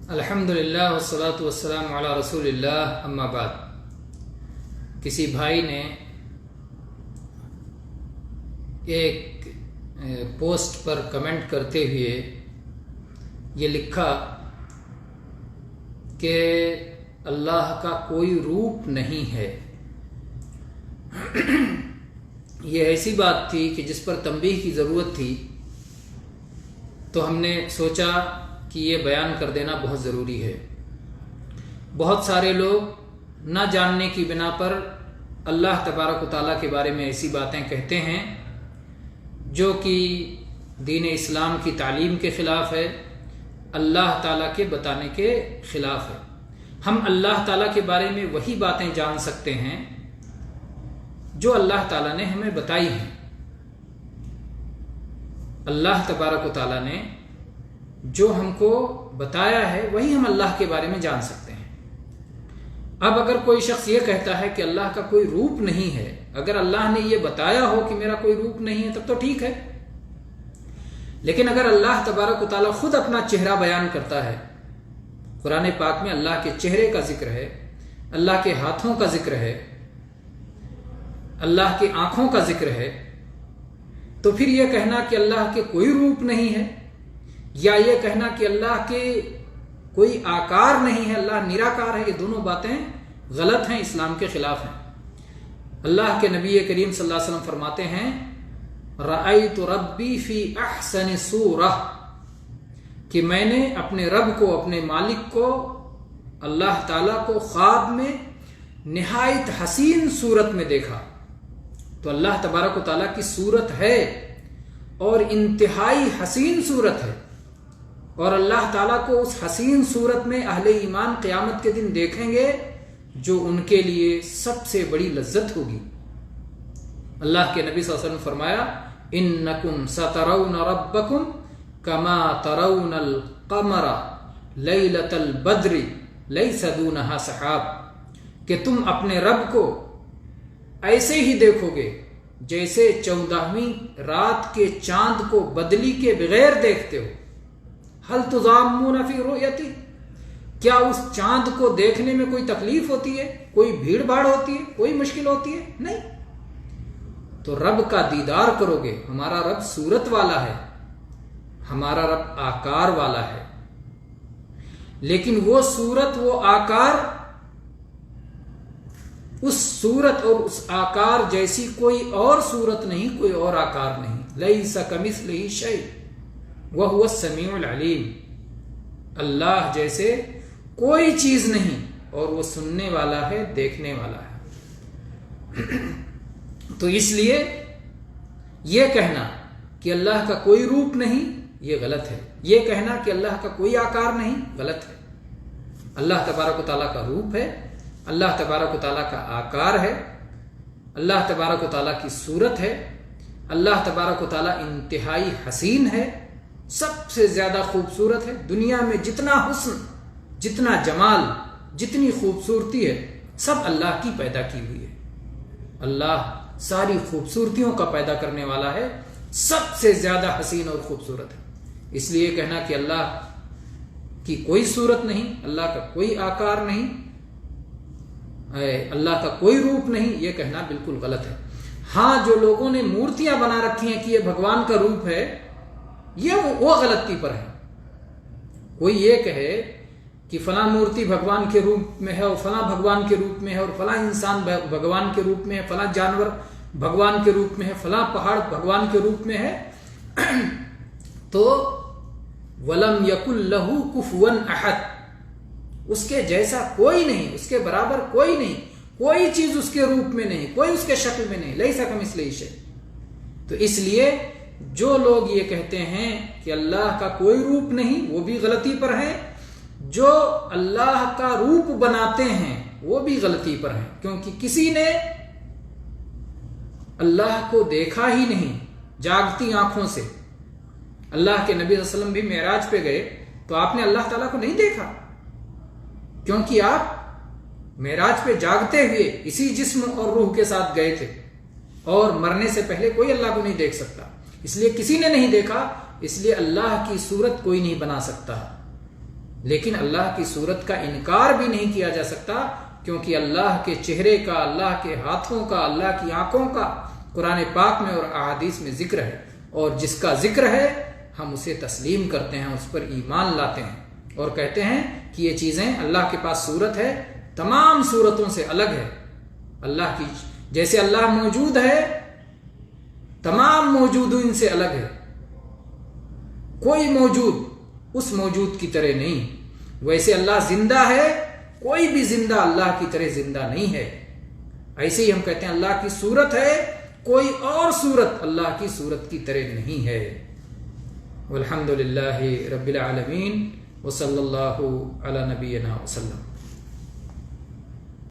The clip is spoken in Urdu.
الحمدللہ والصلاۃ والسلام علی رسول اللہ اما بعد۔ کسی بھائی نے ایک پوسٹ پر کمنٹ کرتے ہوئے یہ لکھا کہ اللہ کا کوئی روپ نہیں ہے۔ یہ ایسی بات تھی کہ جس پر تنبیہ کی ضرورت تھی، تو ہم نے سوچا کہ یہ بیان کر دینا بہت ضروری ہے۔ بہت سارے لوگ نہ جاننے کی بنا پر اللہ تبارک و تعالیٰ کے بارے میں ایسی باتیں کہتے ہیں جو کہ دین اسلام کی تعلیم کے خلاف ہے، اللہ تعالیٰ کے بتانے کے خلاف ہے۔ ہم اللہ تعالیٰ کے بارے میں وہی باتیں جان سکتے ہیں جو اللہ تعالیٰ نے ہمیں بتائی ہیں۔ اللہ تبارک و تعالیٰ نے جو ہم کو بتایا ہے وہی ہم اللہ کے بارے میں جان سکتے ہیں۔ اب اگر کوئی شخص یہ کہتا ہے کہ اللہ کا کوئی روپ نہیں ہے، اگر اللہ نے یہ بتایا ہو کہ میرا کوئی روپ نہیں ہے تب تو ٹھیک ہے، لیکن اگر اللہ تبارک و تعالیٰ خود اپنا چہرہ بیان کرتا ہے، قرآن پاک میں اللہ کے چہرے کا ذکر ہے، اللہ کے ہاتھوں کا ذکر ہے، اللہ کی آنکھوں کا ذکر ہے، تو پھر یہ کہنا کہ اللہ کے کوئی روپ نہیں ہے، یا یہ کہنا کہ اللہ کے کوئی آکار نہیں ہے، اللہ نراکار ہے، یہ دونوں باتیں غلط ہیں، اسلام کے خلاف ہیں۔ اللہ کے نبی کریم صلی اللہ علیہ وسلم فرماتے ہیں رأیت ربی فی احسن صورہ، کہ میں نے اپنے رب کو، اپنے مالک کو، اللہ تعالیٰ کو خواب میں نہایت حسین صورت میں دیکھا۔ تو اللہ تبارک و تعالیٰ کی صورت ہے اور انتہائی حسین صورت ہے، اور اللہ تعالیٰ کو اس حسین صورت میں اہل ایمان قیامت کے دن دیکھیں گے جو ان کے لیے سب سے بڑی لذت ہوگی۔ اللہ کے نبی صلی اللہ علیہ وسلم فرمایا انکم سترون ربکم کما ترون القمر لیلۃ البدر لیس دونہا سحاب، کہ تم اپنے رب کو ایسے ہی دیکھو گے جیسے 14ویں رات کے چاند کو بدلی کے بغیر دیکھتے ہو۔ هل تضامون فی رؤیتی، کیا اس چاند کو دیکھنے میں کوئی تکلیف ہوتی ہے، کوئی بھیڑ بھاڑ ہوتی ہے، کوئی مشکل ہوتی ہے؟ نہیں۔ تو رب کا دیدار کرو گے۔ ہمارا رب صورت والا ہے، ہمارا رب آکار والا ہے، لیکن وہ صورت، وہ آکار، اس صورت اور اس آکار جیسی کوئی اور صورت نہیں، کوئی اور آکار نہیں۔ لیس کمثلہ شیء وَهُوَ السَّمِيعُ الْعَلِيمُ، اللہ جیسے کوئی چیز نہیں، اور وہ سننے والا ہے، دیکھنے والا ہے۔ تو اس لیے یہ کہنا کہ اللہ کا کوئی روپ نہیں یہ غلط ہے، یہ کہنا کہ اللہ کا کوئی آکار نہیں غلط ہے۔ اللہ تبارک و تعالیٰ کا روپ ہے، اللہ تبارک و تعالیٰ کا آکار ہے، اللہ تبارک و تعالیٰ کی صورت ہے، اللہ تبارک و تعالیٰ انتہائی حسین ہے، سب سے زیادہ خوبصورت ہے۔ دنیا میں جتنا حسن، جتنا جمال، جتنی خوبصورتی ہے، سب اللہ کی پیدا کی ہوئی ہے۔ اللہ ساری خوبصورتیوں کا پیدا کرنے والا ہے، سب سے زیادہ حسین اور خوبصورت ہے۔ اس لیے کہنا کہ اللہ کی کوئی صورت نہیں، اللہ کا کوئی آکار نہیں، اللہ کا کوئی روپ نہیں، یہ کہنا بالکل غلط ہے۔ ہاں، جو لوگوں نے مورتیاں بنا رکھی ہیں کہ یہ بھگوان کا روپ ہے، یہ وہ غلطی پر ہے۔ کوئی یہ کہے کہ فلاں مورتی بھگوان کے روپ میں ہے، اور فلاں بھگوان کے روپ میں ہے، اور فلاں انسان بھگوان کے روپ میں ہے، فلاں جانور بھگوان کے روپ میں ہے، فلاں پہاڑ بھگوان کے روپ میں ہے، تو وَلَمْ يَكُنْ لَهُ كُفُوًا أَحَدٌ، اس کے جیسا کوئی نہیں، اس کے برابر کوئی نہیں، کوئی چیز اس کے روپ میں نہیں، کوئی اس کے شکل میں نہیں، لَيْسَ كَمِثْلِهِ شَيْءٌ۔ تو اس لیے جو لوگ یہ کہتے ہیں کہ اللہ کا کوئی روپ نہیں وہ بھی غلطی پر ہیں، جو اللہ کا روپ بناتے ہیں وہ بھی غلطی پر ہیں، کیونکہ کسی نے اللہ کو دیکھا ہی نہیں جاگتی آنکھوں سے۔ اللہ کے نبی صلی اللہ علیہ وسلم بھی معراج پہ گئے تو آپ نے اللہ تعالیٰ کو نہیں دیکھا، کیونکہ آپ معراج پہ جاگتے ہوئے اسی جسم اور روح کے ساتھ گئے تھے، اور مرنے سے پہلے کوئی اللہ کو نہیں دیکھ سکتا، اس لیے کسی نے نہیں دیکھا، اس لیے اللہ کی صورت کوئی نہیں بنا سکتا۔ لیکن اللہ کی صورت کا انکار بھی نہیں کیا جا سکتا، کیونکہ اللہ کے چہرے کا، اللہ کے ہاتھوں کا، اللہ کی آنکھوں کا قرآن پاک میں اور احادیث میں ذکر ہے، اور جس کا ذکر ہے ہم اسے تسلیم کرتے ہیں، اس پر ایمان لاتے ہیں اور کہتے ہیں کہ یہ چیزیں اللہ کے پاس صورت ہے، تمام صورتوں سے الگ ہے۔ اللہ کی جیسے اللہ موجود ہے، تمام موجودین سے الگ ہے، کوئی موجود اس موجود کی طرح نہیں، ویسے اللہ زندہ ہے، کوئی بھی زندہ اللہ کی طرح زندہ نہیں ہے۔ ایسے ہی ہم کہتے ہیں اللہ کی صورت ہے، کوئی اور صورت اللہ کی صورت کی طرح نہیں ہے۔ والحمد للہ رب العالمین، وصلی اللہ علی نبینا وسلم۔